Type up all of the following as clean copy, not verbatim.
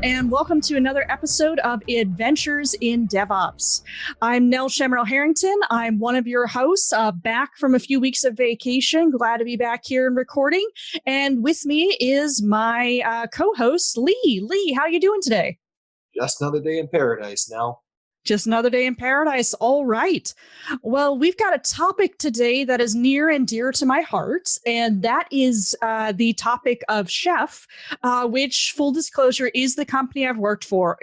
and welcome to another episode of Adventures in DevOps. I'm Nell Shamrell-Harrington. I'm one of your hosts, back from a few weeks of vacation. Glad to be back here and recording. And with me is my co-host, Lee. Lee, how are you doing today? Just another day in paradise now. Just another day in paradise. All right. Well, we've got a topic today that is near and dear to my heart, and that is the topic of Chef, which, full disclosure, is the company I work for.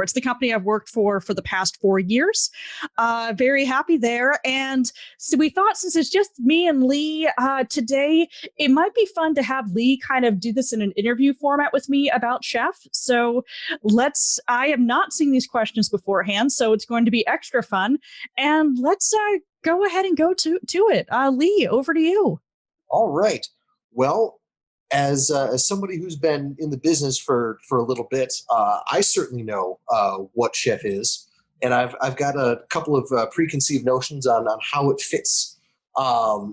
It's the company I've worked for the past 4 years. Very happy there. And so we thought, since it's just me and Lee today, it might be fun to have Lee kind of do this in an interview format with me about Chef. So I have not seen these questions beforehand, so it's going to be extra fun. And let's go ahead and go to it. Lee, over to you. All right. Well, as somebody who's been in the business for a little bit, I certainly know what Chef is, and I've got a couple of preconceived notions on how it fits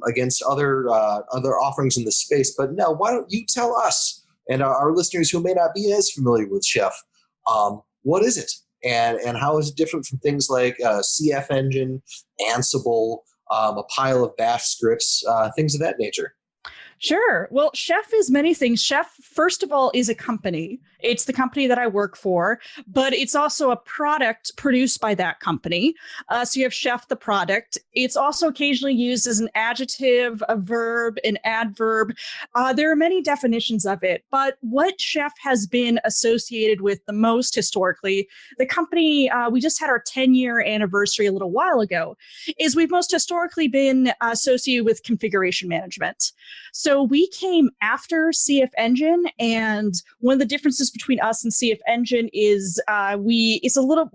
against other offerings in the space. But now, why don't you tell us and our listeners who may not be as familiar with Chef, what is it? And how is it different from things like CF Engine, Ansible, a pile of bash scripts, things of that nature? Sure. Well, Chef is many things. Chef, first of all, is a company. It's the company that I work for, but it's also a product produced by that company. So you have Chef, the product. It's also occasionally used as an adjective, a verb, an adverb. There are many definitions of it, but what Chef has been associated with the most historically, the company, we just had our 10-year anniversary a little while ago, is we've most historically been associated with configuration management. So we came after CF Engine, and one of the differences between us and CF Engine is we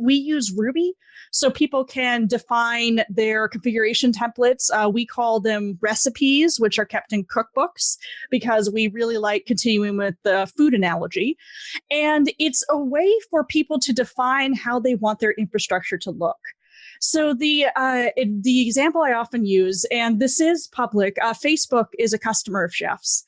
use Ruby, so people can define their configuration templates. We call them recipes, which are kept in cookbooks because we really like continuing with the food analogy. And it's a way for people to define how they want their infrastructure to look. So the example I often use, and this is public, Facebook is a customer of Chef's.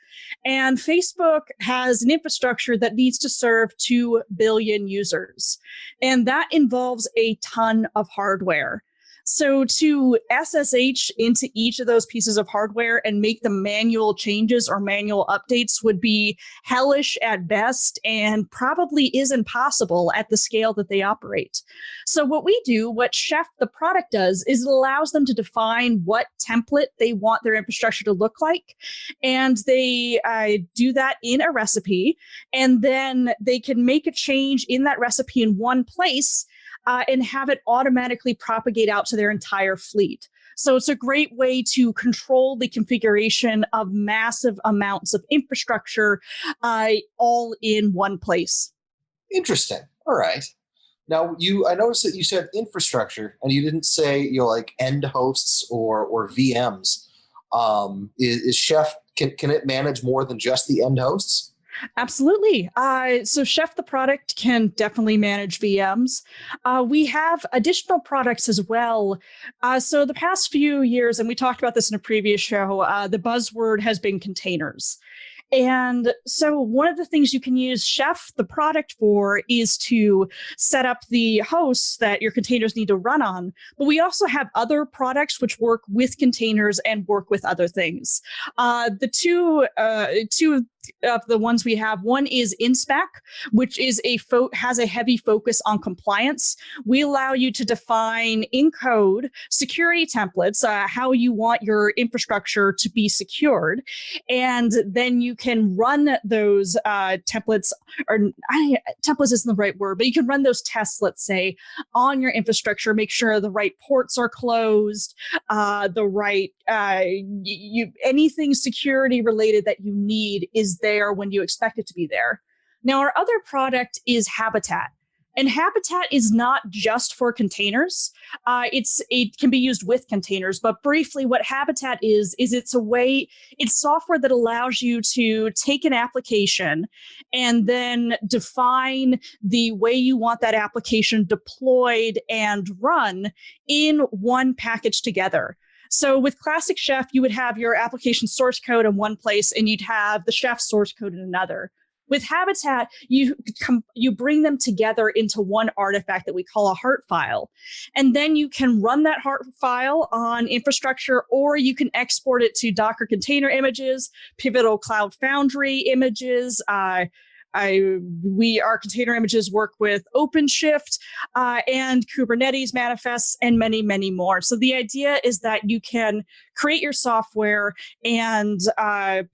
And Facebook has an infrastructure that needs to serve 2 billion users. And that involves a ton of hardware. So to SSH into each of those pieces of hardware and make the manual changes or manual updates would be hellish at best and probably is impossible at the scale that they operate. So what Chef, the product, does is it allows them to define what template they want their infrastructure to look like. And they do that in a recipe. And then they can make a change in that recipe in one place and have it automatically propagate out to their entire fleet. So it's a great way to control the configuration of massive amounts of infrastructure all in one place. Interesting. All right. Now, I noticed that you said infrastructure, and you didn't say like end hosts or VMs. Is Chef, can it manage more than just the end hosts? Absolutely. So Chef, the product, can definitely manage VMs. We have additional products as well. So the past few years, and we talked about this in a previous show, the buzzword has been containers. And so one of the things you can use Chef, the product, for is to set up the hosts that your containers need to run on. But we also have other products which work with containers and work with other things. The two of the ones we have, one is InSpec, which is has a heavy focus on compliance. We allow you to define in code security templates, how you want your infrastructure to be secured, and then you can run those templates, templates isn't the right word, but you can run those tests, let's say, on your infrastructure, make sure the right ports are closed, the right anything security related that you need is there when you expect it to be there. Now, our other product is Habitat. And Habitat is not just for containers. It can be used with containers, but briefly what Habitat is it's software that allows you to take an application and then define the way you want that application deployed and run in one package together. So with classic Chef, you would have your application source code in one place and you'd have the Chef source code in another. With Habitat, you bring them together into one artifact that we call a heart file. And then you can run that heart file on infrastructure, or you can export it to Docker container images, Pivotal Cloud Foundry images. Our container images work with OpenShift and Kubernetes manifests and many, many more. So the idea is that you can create your software and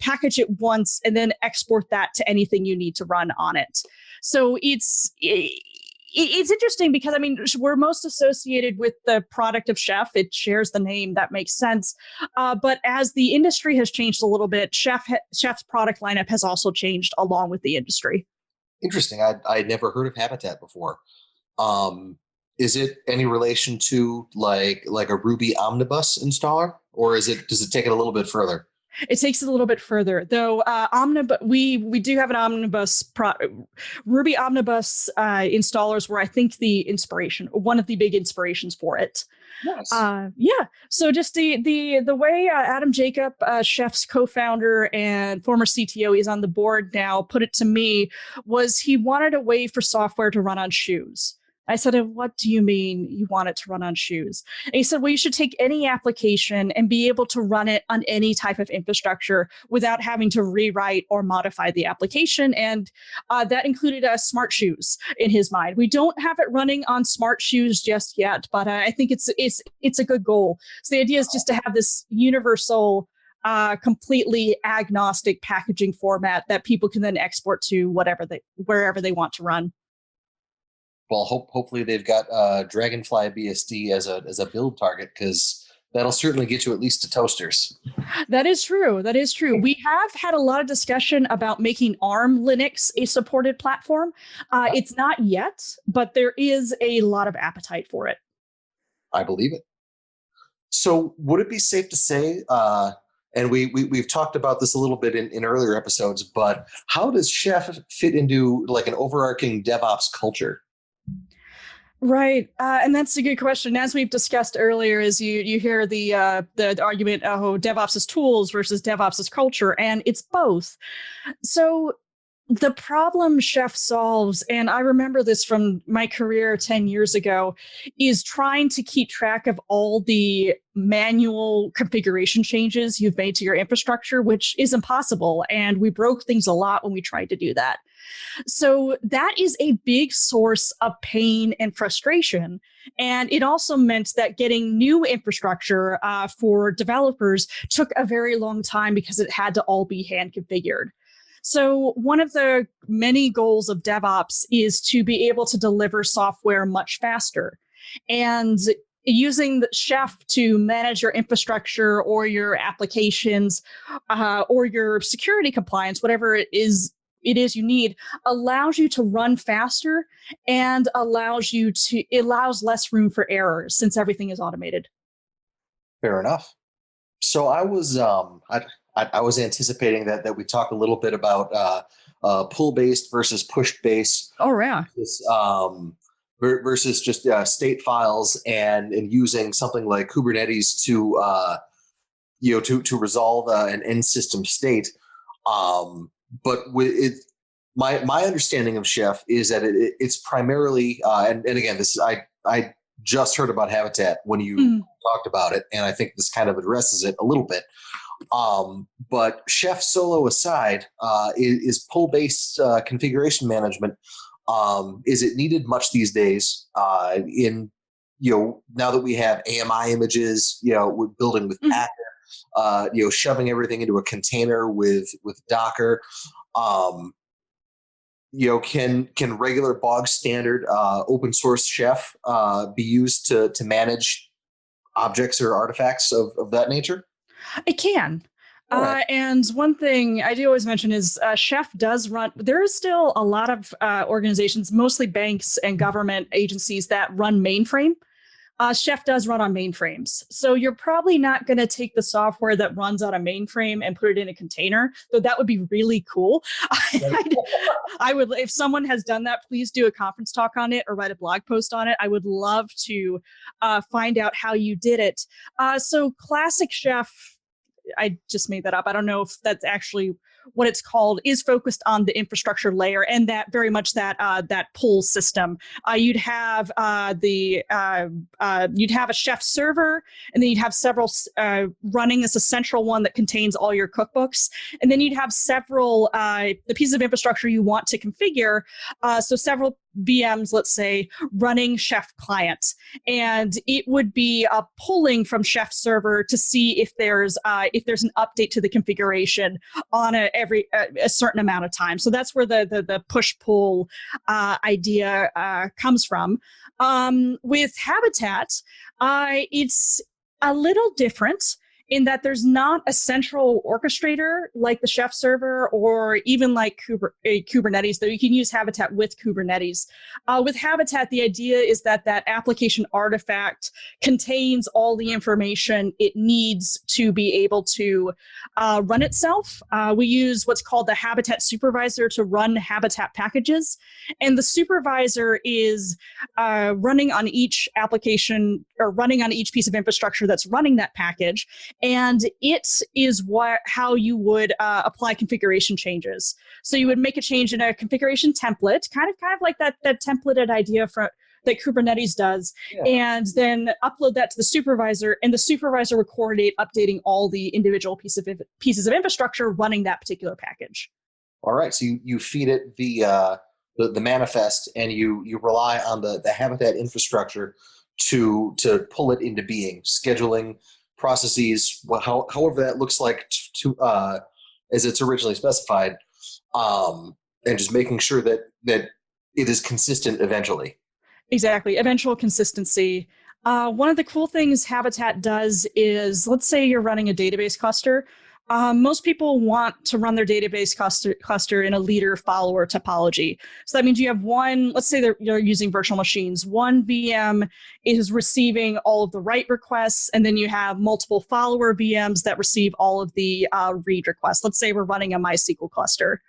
package it once and then export that to anything you need to run on it. So it's interesting because, I mean, we're most associated with the product of Chef. It shares the name. That makes sense. But as the industry has changed a little bit, Chef's product lineup has also changed along with the industry. Interesting. I'd never heard of Habitat before. Is it any relation to like a Ruby Omnibus installer, or does it take it a little bit further? It takes it a little bit further, though. We do have an Omnibus Ruby Omnibus installers were, I think, one of the big inspirations for it. Nice. Yeah. So just the way Adam Jacob, Chef's co-founder and former CTO, is on the board now, put it to me, was he wanted a way for software to run on shoes. I said, what do you mean you want it to run on shoes? And he said, well, you should take any application and be able to run it on any type of infrastructure without having to rewrite or modify the application. And that included smart shoes in his mind. We don't have it running on smart shoes just yet, but I think it's a good goal. So the idea is just to have this universal, completely agnostic packaging format that people can then export to wherever they want to run. Well, hopefully they've got Dragonfly BSD as a build target, because that'll certainly get you at least to toasters. That is true. We have had a lot of discussion about making ARM Linux a supported platform. It's not yet, but there is a lot of appetite for it. I believe it. So would it be safe to say, and we've talked about this a little bit in earlier episodes, but how does Chef fit into like an overarching DevOps culture? Right. And that's a good question. As we've discussed earlier, is you hear the argument, DevOps is tools versus DevOps is culture, and it's both. So the problem Chef solves, and I remember this from my career 10 years ago, is trying to keep track of all the manual configuration changes you've made to your infrastructure, which is impossible. And we broke things a lot when we tried to do that. So that is a big source of pain and frustration. And it also meant that getting new infrastructure for developers took a very long time because it had to all be hand configured. So one of the many goals of DevOps is to be able to deliver software much faster. And using the Chef to manage your infrastructure or your applications or your security compliance, whatever it is you need, allows you to run faster and allows less room for errors since everything is automated. Fair enough. So I was anticipating that we talk a little bit about pull-based versus push-based. Oh yeah. Versus just state files and using something like Kubernetes to resolve an end system state. But my understanding of Chef is that it's primarily and again, this I just heard about Habitat when you talked about it, and I think this kind of addresses it a little bit. But Chef solo aside, is pull-based configuration management. Is it needed much these days? Now that we have AMI images, we're building with Packer. Shoving everything into a container with Docker. Can regular bog standard open source Chef be used to manage objects or artifacts of that nature? It can. Right. And one thing I do always mention is Chef does run. There is still a lot of organizations, mostly banks and government agencies, that run mainframe. Chef does run on mainframes. So you're probably not going to take the software that runs on a mainframe and put it in a container, though that would be really cool. I would, if someone has done that, please do a conference talk on it or write a blog post on it. I would love to find out how you did it. So classic Chef, I just made that up. I don't know if that's actually what it's called, is focused on the infrastructure layer, and that very much that pull system. You'd have you'd have a chef server, and then you'd have several running as a central one that contains all your cookbooks, and then you'd have several the pieces of infrastructure you want to configure. So several VMs, let's say, running Chef client, and it would be pulling from Chef server to see if there's an update to the configuration on a certain amount of time. So that's where the push pull idea comes from. With Habitat, it's a little different in that there's not a central orchestrator like the Chef server or even like Kubernetes, though you can use Habitat with Kubernetes. With Habitat, the idea is that that application artifact contains all the information it needs to be able to run itself. We use what's called the Habitat supervisor to run Habitat packages. And the supervisor is running on each application or running on each piece of infrastructure that's running that package. And it is how you would apply configuration changes. So you would make a change in a configuration template, kind of like that templated idea that Kubernetes does, and then upload that to the supervisor, and the supervisor would coordinate updating all the individual pieces of infrastructure running that particular package. All right, so you feed it the manifest, and you rely on the Habitat infrastructure to pull it into being, scheduling processes, however that looks like to as it's originally specified, and just making sure that it is consistent eventually. Exactly, eventual consistency. One of the cool things Habitat does is, let's say you're running a database cluster. Most people want to run their database cluster in a leader-follower topology. So that means you have one, let's say you're using virtual machines. One VM is receiving all of the write requests, and then you have multiple follower VMs that receive all of the read requests. Let's say we're running a MySQL cluster.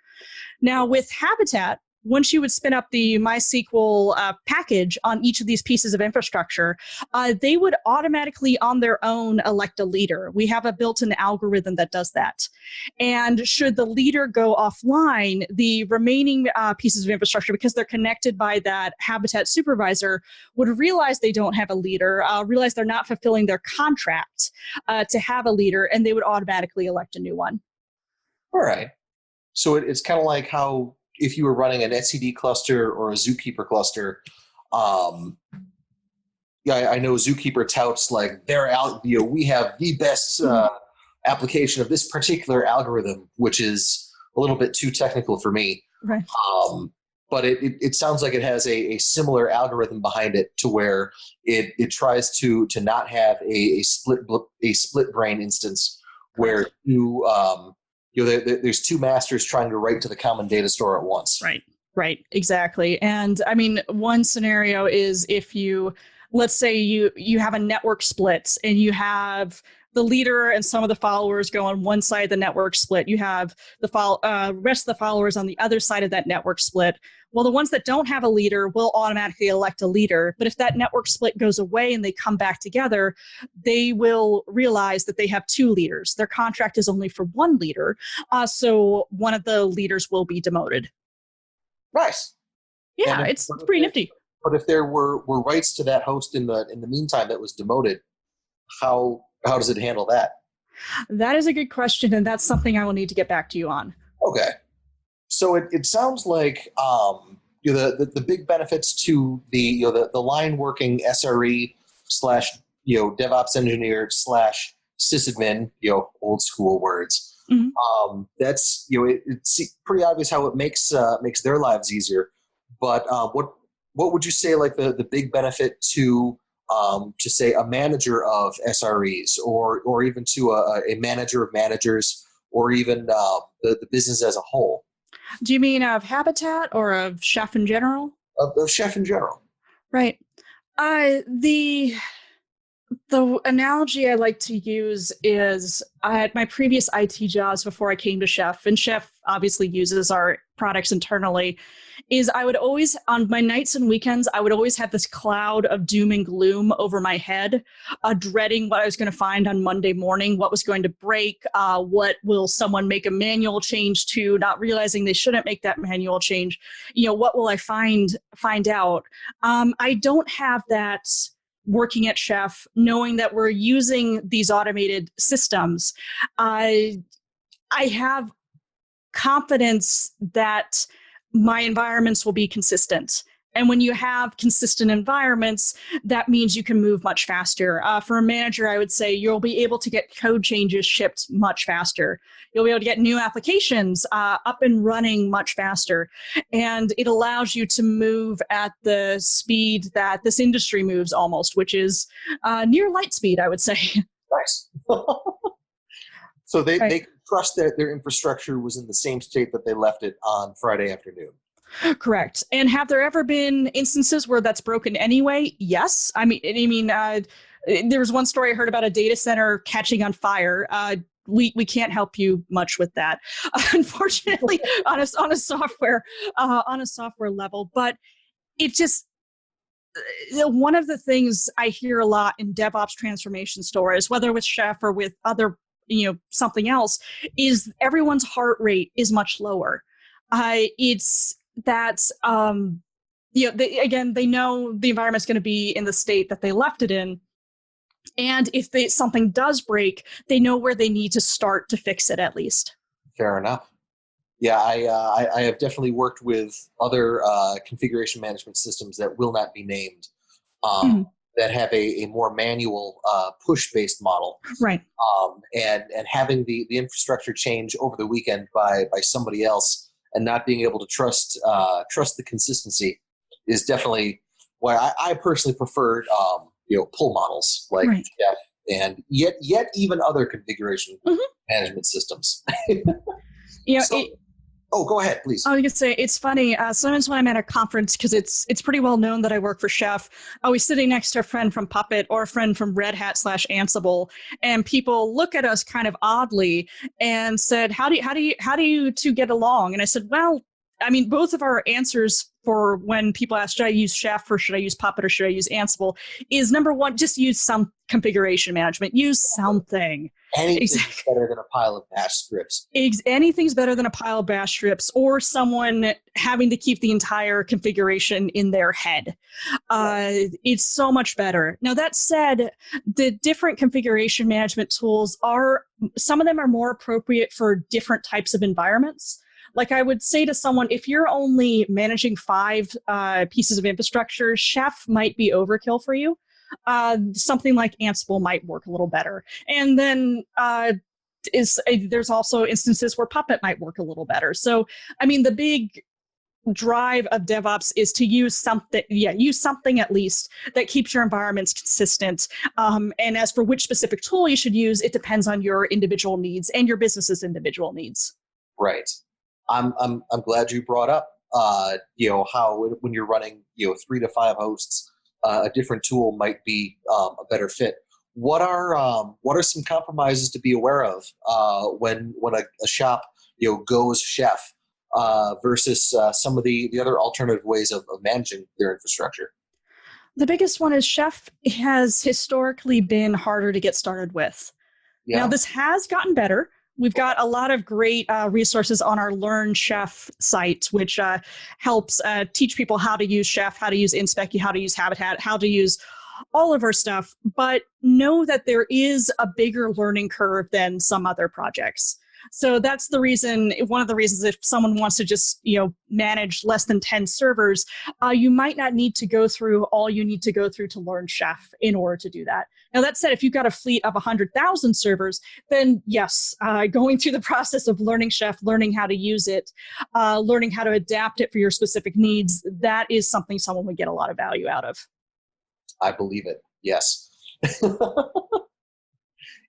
Now with Habitat, once you would spin up the MySQL package on each of these pieces of infrastructure, they would automatically on their own elect a leader. We have a built-in algorithm that does that. And should the leader go offline, the remaining pieces of infrastructure, because they're connected by that Habitat supervisor, would realize they don't have a leader, realize they're not fulfilling their contract to have a leader, and they would automatically elect a new one. All right. So it's kind of like how if you were running an etcd cluster or a Zookeeper cluster, I know Zookeeper touts like we have the best application of this particular algorithm, which is a little bit too technical for me. Right. But it sounds like it has a similar algorithm behind it to where it tries to not have a split brain instance where there's two masters trying to write to the common data store at once. Right, exactly. And I mean, one scenario is if let's say you have a network split and you have the leader and some of the followers go on one side of the network split. You have the rest of the followers on the other side of that network split. Well, the ones that don't have a leader will automatically elect a leader. But if that network split goes away and they come back together, they will realize that they have two leaders. Their contract is only for one leader. So one of the leaders will be demoted. Nice. Yeah, it's pretty nifty. But if there were rights to that host in the meantime that was demoted, how does it handle that? That is a good question, and that's something I will need to get back to you on. Okay. So it sounds like the big benefits to the line working SRE / DevOps engineer / sysadmin, old school words. Mm-hmm. That's it's pretty obvious how it makes their lives easier. But what would you say like the big benefit to say a manager of SREs or even to a manager of managers or even the business as a whole? Do you mean of Habitat or of Chef in general? Of Chef in general. Right. The analogy I like to use is I had my previous IT jobs before I came to Chef, and Chef obviously uses our products internally, is I would always, on my nights and weekends, I would always have this cloud of doom and gloom over my head, dreading what I was going to find on Monday morning, what was going to break, what will someone make a manual change to, not realizing they shouldn't make that manual change. What will I find out? I don't have that working at Chef, knowing that we're using these automated systems. I have confidence that my environments will be consistent. And when you have consistent environments, that means you can move much faster. For a manager, I would say you'll be able to get code changes shipped much faster. You'll be able to get new applications up and running much faster. And it allows you to move at the speed that this industry moves almost, which is near light speed, I would say. Nice. So they can trust that their infrastructure was in the same state that they left it on Friday afternoon. Correct. And have there ever been instances where that's broken anyway? Yes. I mean, there was one story I heard about a data center catching on fire. We can't help you much with that, unfortunately, on a software level. But it just, one of the things I hear a lot in DevOps transformation stories, whether with Chef or with other, something else, is everyone's heart rate is much lower. It's that, they know the environment's going to be in the state that they left it in. And if something does break, they know where they need to start to fix it at least. Fair enough. Yeah, I have definitely worked with other configuration management systems that will not be named that have a more manual push-based model. Right. And having the infrastructure change over the weekend by somebody else and not being able to trust the consistency is definitely why I personally prefer pull models like Chef and yet even other configuration management systems. Go ahead, please. I was going to say, it's funny. Sometimes when I'm at a conference, because it's pretty well known that I work for Chef, I was sitting next to a friend from Puppet or a friend from Red Hat /Ansible, and people look at us kind of oddly and said, "How do you two get along?" And I said, "Well, I mean, both of our answers for when people ask, should I use Chef or should I use Puppet or should I use Ansible, is number one, just use some configuration management. Use something. Anything's better than a pile of bash scripts. Anything's better than a pile of bash scripts or someone having to keep the entire configuration in their head. It's so much better. Now, that said, the different configuration management tools some of them are more appropriate for different types of environments. Like I would say to someone, if you're only managing 5 pieces of infrastructure, Chef might be overkill for you. Something like Ansible might work a little better. And then there's also instances where Puppet might work a little better. So, I mean, the big drive of DevOps is to use something at least that keeps your environments consistent. And as for which specific tool you should use, it depends on your individual needs and your business's individual needs. Right. I'm glad you brought up how when you're running 3 to 5 hosts, a different tool might be a better fit. What are some compromises to be aware of when a shop goes Chef versus some of the other alternative ways of managing their infrastructure? The biggest one is Chef has historically been harder to get started with. Yeah. Now, this has gotten better. We've got a lot of great resources on our Learn Chef site, which helps teach people how to use Chef, how to use Inspect, how to use Habitat, how to use all of our stuff. But know that there is a bigger learning curve than some other projects. So that's the reason, one of the reasons if someone wants to just, manage less than 10 servers, you might not need to go through all you need to go through to learn Chef in order to do that. Now, that said, if you've got a fleet of 100,000 servers, then yes, going through the process of learning Chef, learning how to use it, learning how to adapt it for your specific needs, that is something someone would get a lot of value out of. I believe it. Yes.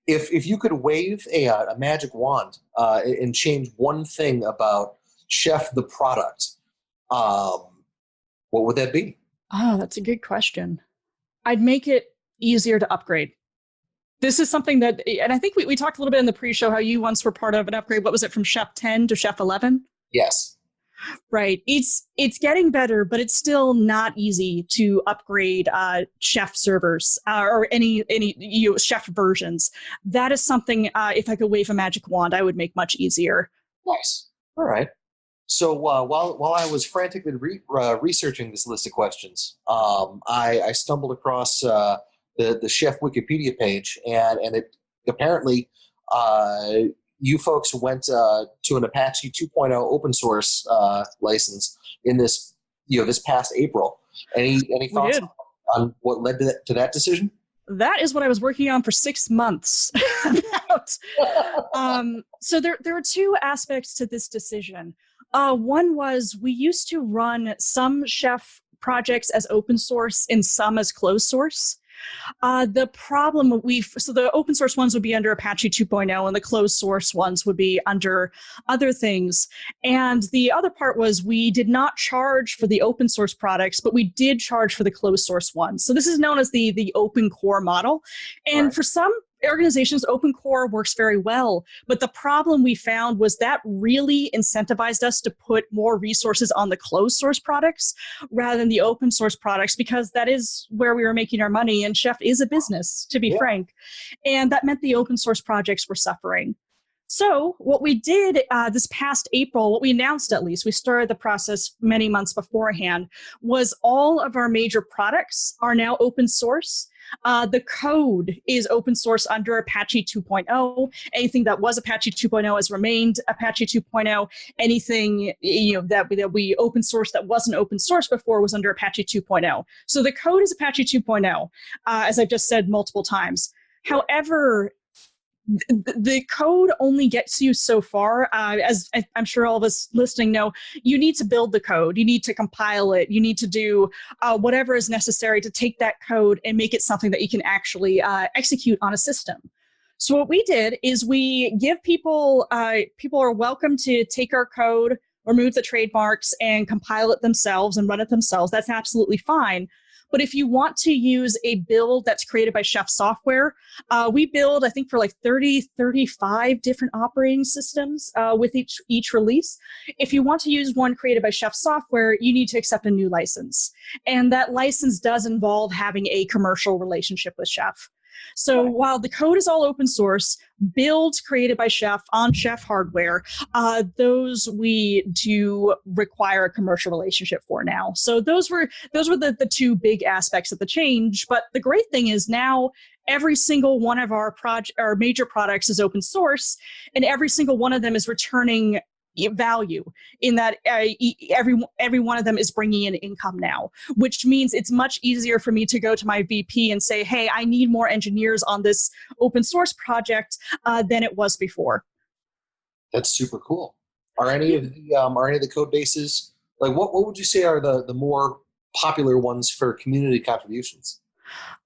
If you could wave a magic wand and change one thing about Chef the product, what would that be? Oh, that's a good question. I'd make it easier to upgrade. This is something that, and I think we talked a little bit in the pre-show how you once were part of an upgrade. What was it, from Chef 10 to Chef 11? Yes. Right. It's getting better, but it's still not easy to upgrade Chef servers or any Chef versions. That is something, if I could wave a magic wand, I would make much easier. Nice. All right. So while I was frantically researching this list of questions, I stumbled across the Chef Wikipedia page, and it apparently you folks went to an Apache 2.0 open source license in this this past April. Any thoughts on what led to that decision? That is what I was working on for 6 months about. So there were two aspects to this decision. One was we used to run some Chef projects as open source and some as closed source. The problem so the open source ones would be under Apache 2.0 and the closed source ones would be under other things. And the other part was we did not charge for the open source products, but we did charge for the closed source ones. So this is known as the open core model. And for some organizations, open core works very well. But the problem we found was that really incentivized us to put more resources on the closed source products rather than the open source products, because that is where we were making our money. And Chef is a business, to be frank. And that meant the open source projects were suffering. So what we did this past April, what we announced at least, we started the process many months beforehand, was all of our major products are now open source. The code is open source under Apache 2.0. Anything that was Apache 2.0 has remained Apache 2.0. Anything that we open source that wasn't open source before was under Apache 2.0. So the code is Apache 2.0, as I've just said multiple times. However, the code only gets you so far. As I'm sure all of us listening know, you need to build the code. You need to compile it. You need to do whatever is necessary to take that code and make it something that you can actually execute on a system. So what we did is we give people are welcome to take our code, remove the trademarks, and compile it themselves and run it themselves. That's absolutely fine. But if you want to use a build that's created by Chef software, we build, I think, for like 35 different operating systems with each release. If you want to use one created by Chef software, you need to accept a new license. And that license does involve having a commercial relationship with Chef. So while the code is all open source, builds created by Chef on Chef hardware, those we do require a commercial relationship for now. So those were the two big aspects of the change. But the great thing is now every single one of our major products is open source, and every single one of them is returning value in that every one of them is bringing in income now, which means it's much easier for me to go to my VP and say, hey, I need more engineers on this open source project than it was before. That's super cool. Are any of the code bases, like what would you say are the more popular ones for community contributions?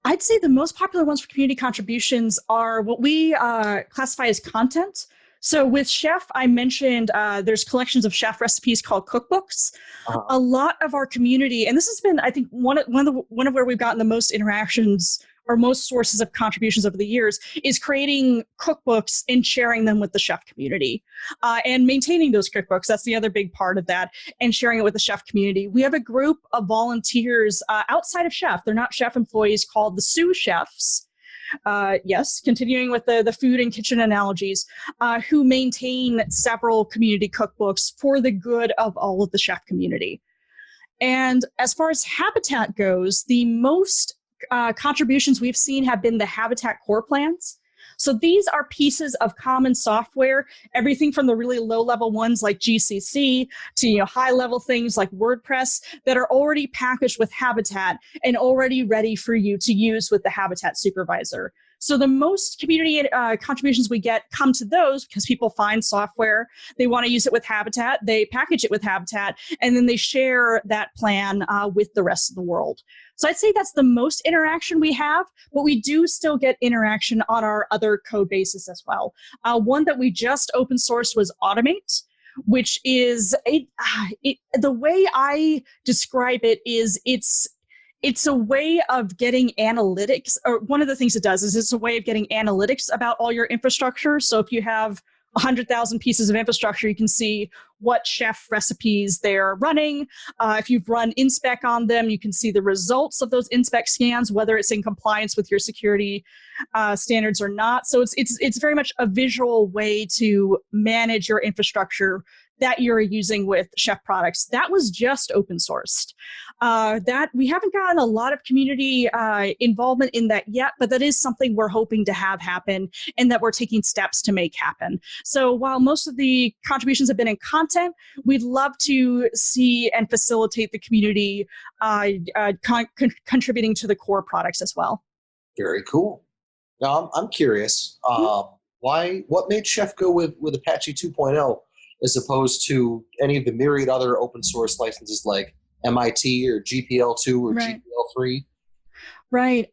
I'd say the most popular ones for community contributions are what we classify as content. So with Chef, I mentioned there's collections of Chef recipes called cookbooks. A lot of our community, and this has been, I think, one of where we've gotten the most interactions or most sources of contributions over the years, is creating cookbooks and sharing them with the Chef community and maintaining those cookbooks. That's the other big part of that, and sharing it with the Chef community. We have a group of volunteers outside of Chef. They're not Chef employees, called the Sous Chefs. Yes, continuing with the food and kitchen analogies, who maintain several community cookbooks for the good of all of the Chef community. And as far as Habitat goes, the most contributions we've seen have been the Habitat core plans. So these are pieces of common software, everything from the really low-level ones like GCC to high-level things like WordPress that are already packaged with Habitat and already ready for you to use with the Habitat supervisor. So the most community contributions we get come to those because people find software, they want to use it with Habitat, they package it with Habitat, and then they share that plan with the rest of the world. So I'd say that's the most interaction we have, but we do still get interaction on our other code bases as well. One that we just open sourced was Automate, which is, the way I describe it is it's a way of getting analytics, or one of the things it does is it's a way of getting analytics about all your infrastructure. So if you have 100,000 pieces of infrastructure, you can see what chef recipes they're running. If you've run inspec on them, you can see the results of those inspec scans, whether it's in compliance with your security standards or not. So it's very much a visual way to manage your infrastructure that you're using with Chef products. That was just open sourced. That we haven't gotten a lot of community involvement in that yet, but that is something we're hoping to have happen and that we're taking steps to make happen. So while most of the contributions have been in content, we'd love to see and facilitate the community contributing to the core products as well. Very cool. Now I'm curious, what made Chef go with Apache 2.0 as opposed to any of the myriad other open source licenses like MIT or GPL2 or GPL3? Right.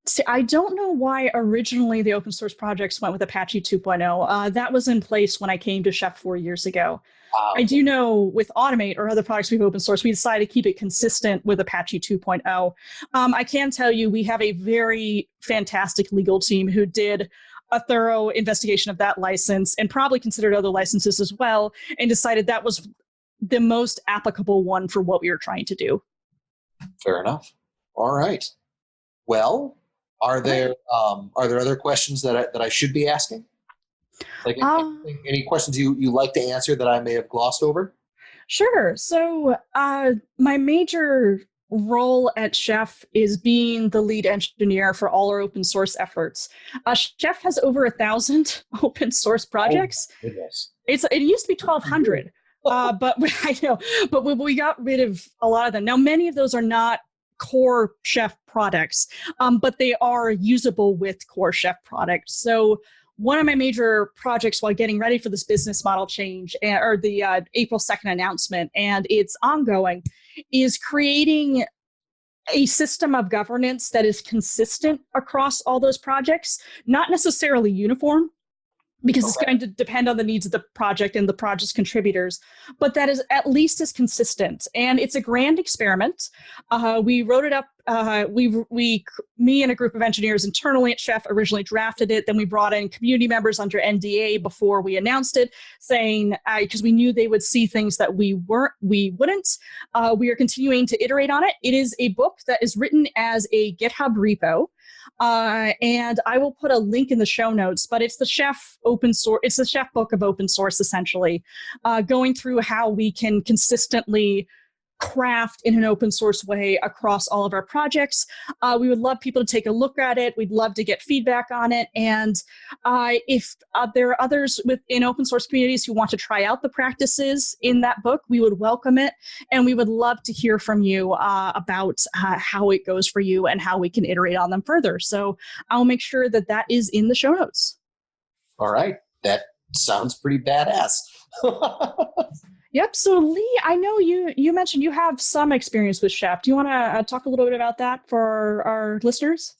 See, I don't know why originally the open source projects went with Apache 2.0. That was in place when I came to Chef 4 years ago. I do know with Automate or other products we've open source, we decided to keep it consistent with Apache 2.0. I can tell you we have a very fantastic legal team who did a thorough investigation of that license and probably considered other licenses as well and decided that was the most applicable one for what we were trying to do. Fair enough. All right. Well, are there other questions that I should be asking? Like any questions you like to answer that I may have glossed over? Sure. So my major role at Chef is being the lead engineer for all our open source efforts. Chef has over 1,000 open source projects. Oh, goodness. It used to be 1,200, but I know, but we got rid of a lot of them. Now, many of those are not core Chef products, but they are usable with core Chef products. So one of my major projects while getting ready for this business model change or the April 2nd announcement, and it's ongoing, is creating a system of governance that is consistent across all those projects, not necessarily uniform, because it's going to depend on the needs of the project and the project's contributors, but that is at least as consistent. And it's a grand experiment. We wrote it up. Me and a group of engineers internally at Chef originally drafted it. Then we brought in community members under NDA before we announced it, saying, because we knew they would see things that we wouldn't. We are continuing to iterate on it. It is a book that is written as a GitHub repo. And I will put a link in the show notes, but it's the Chef open source. It's the Chef book of open source, essentially, going through how we can consistently craft in an open source way across all of our projects. We would love people to take a look at it. We'd love to get feedback on it. And if there are others within open source communities who want to try out the practices in that book, we would welcome it. And we would love to hear from you about how it goes for you and how we can iterate on them further. So I'll make sure that that is in the show notes. All right. That sounds pretty badass. Yep. So Lee, I know you mentioned you have some experience with Chef. Do you want to talk a little bit about that for our listeners?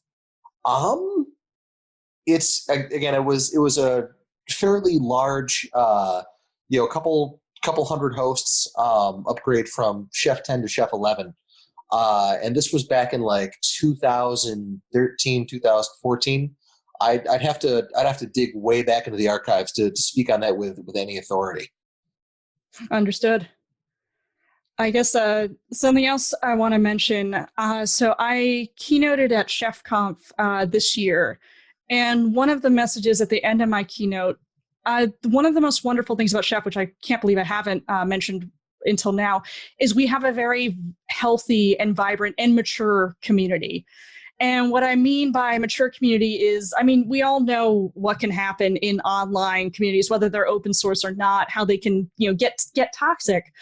It's again, it was a fairly large, couple hundred hosts upgrade from Chef 10 to Chef 11, and this was back in like 2013, 2014. I'd have to dig way back into the archives to speak on that with any authority. Understood. I guess something else I want to mention. So I keynoted at ChefConf this year, and one of the messages at the end of my keynote, one of the most wonderful things about Chef, which I can't believe I haven't mentioned until now, is we have a very healthy and vibrant and mature community. And what I mean by mature community is, we all know what can happen in online communities, whether they're open source or not, how they can, get toxic.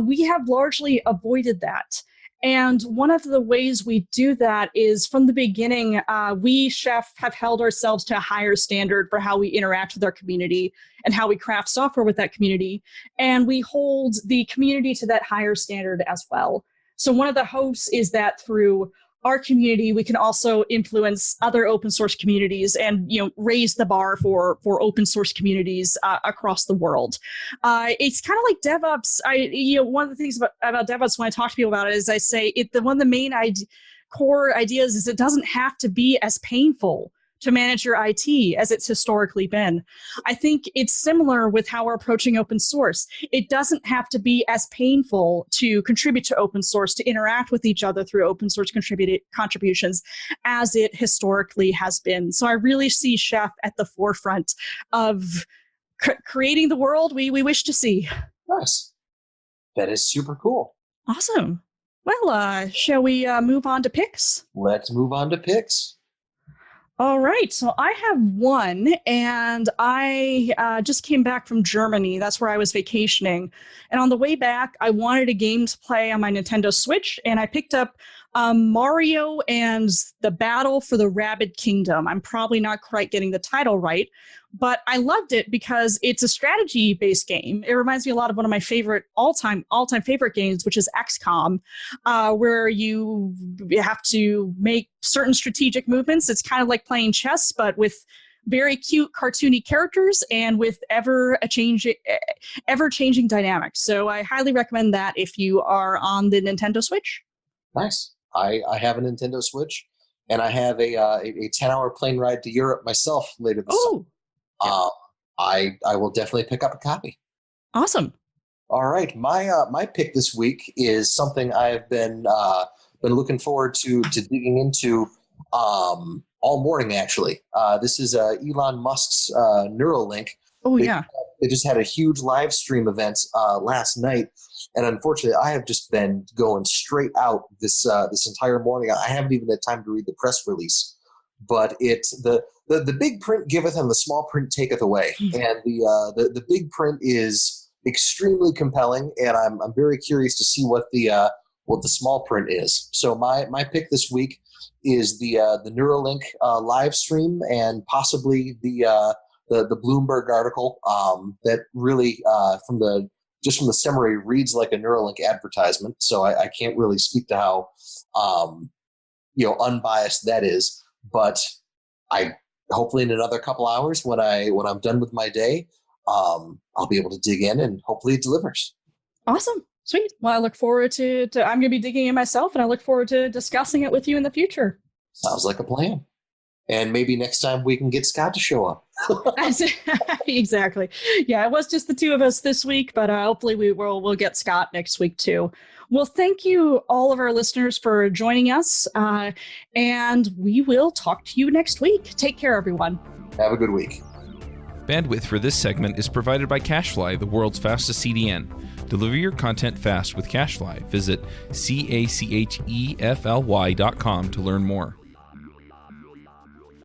We have largely avoided that. And one of the ways we do that is from the beginning, we Chef have held ourselves to a higher standard for how we interact with our community and how we craft software with that community. And we hold the community to that higher standard as well. So one of the hopes is that through our community, we can also influence other open source communities and raise the bar for open source communities across the world. It's kind of like DevOps. One of the things about DevOps when I talk to people about it is I say one of the main core ideas is it doesn't have to be as painful to manage your IT as it's historically been. I think it's similar with how we're approaching open source. It doesn't have to be as painful to contribute to open source, to interact with each other through open source contributions as it historically has been. So I really see Chef at the forefront of creating the world we wish to see. Nice. That is super cool. Awesome. Well, shall we move on to picks? Let's move on to picks. All right. So I have one, and I just came back from Germany. That's where I was vacationing. And on the way back, I wanted a game to play on my Nintendo Switch, and I picked up Mario and the Battle for the Rabbid Kingdom. I'm probably not quite getting the title right, but I loved it because it's a strategy-based game. It reminds me a lot of one of my favorite all-time favorite games, which is XCOM, where you have to make certain strategic movements. It's kind of like playing chess, but with very cute cartoony characters and with ever-changing dynamics. So I highly recommend that if you are on the Nintendo Switch. Nice. I have a Nintendo Switch, and I have a 10-hour plane ride to Europe myself later this summer. I will definitely pick up a copy. Awesome. All right, my pick this week is something I've been looking forward to digging into all morning. Actually, this is Elon Musk's Neuralink. Oh yeah. They just had a huge live stream event last night, and unfortunately, I have just been going straight out this entire morning. I haven't even had time to read the press release, but it's the big print giveth and the small print taketh away, and the big print is extremely compelling, and I'm very curious to see what the small print is. So my pick this week is the Neuralink live stream, and possibly the Bloomberg article that really from the summary reads like a Neuralink advertisement. So I can't really speak to how unbiased that is, but I hopefully in another couple hours when I'm done with my day, I'll be able to dig in and hopefully it delivers. Awesome. Sweet. Well, I look forward to I'm going to be digging in myself, and I look forward to discussing it with you in the future. Sounds like a plan. And maybe next time we can get Scott to show up. Exactly. Yeah, it was just the two of us this week, but hopefully we'll get Scott next week too. Well, thank you all of our listeners for joining us, and we will talk to you next week. Take care, everyone. Have a good week. Bandwidth for this segment is provided by CacheFly, the world's fastest CDN. Deliver your content fast with CacheFly. Visit CacheFly.com to learn more.